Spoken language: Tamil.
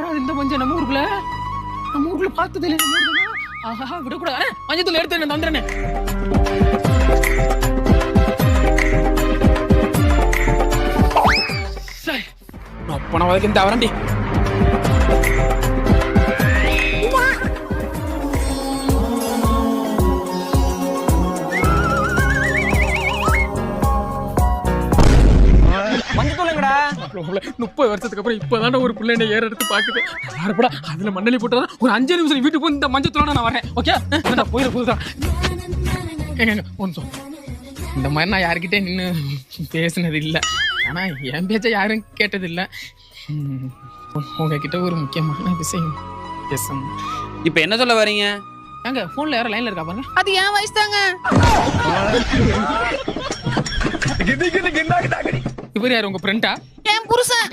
யாரா இந்த மஞ்சள் நம்ம ஊருக்குள்ள பார்த்தது இல்லை. நம்ம ஊருக்குள்ள ஆஹா விடக்கூடாது. மஞ்சள் எடுத்து என்ன தந்துறேன்னு. சரி அப்ப நான் அதுக்கு இந்த வரண்டி. மஞ்சத்தூளுங்கடா. 30 வருஷத்துக்கு அப்புறம் இப்பதான் ஒரு பிள்ளை என்ன ஏற எடுத்து பாக்குது. அதுல மண்ணலி போட்டா ஒரு 5 நிமிஷம் வீட்டுக்கு போய் இந்த மஞ்சத்தூளோட நான் வரேன். ஓகே போயிட போதுதான். இந்த மாதிரி நான் யாருக்கிட்டே நின்று பேசினது இல்லை. ஆனா என் பேச்ச யாரும் கேட்டது இல்லை. உங்ககிட்ட ஒரு முக்கியமான விஷயம் பேசணும். இப்ப என்ன சொல்ல வரீங்க? ஏங்க போன்ல யாரும் லைன்ல இருக்கா பாருங்க. அது என் வயசு தாங்க. இவர் யாரு உங்க ஃப்ரெண்டா? என் புருஷன்.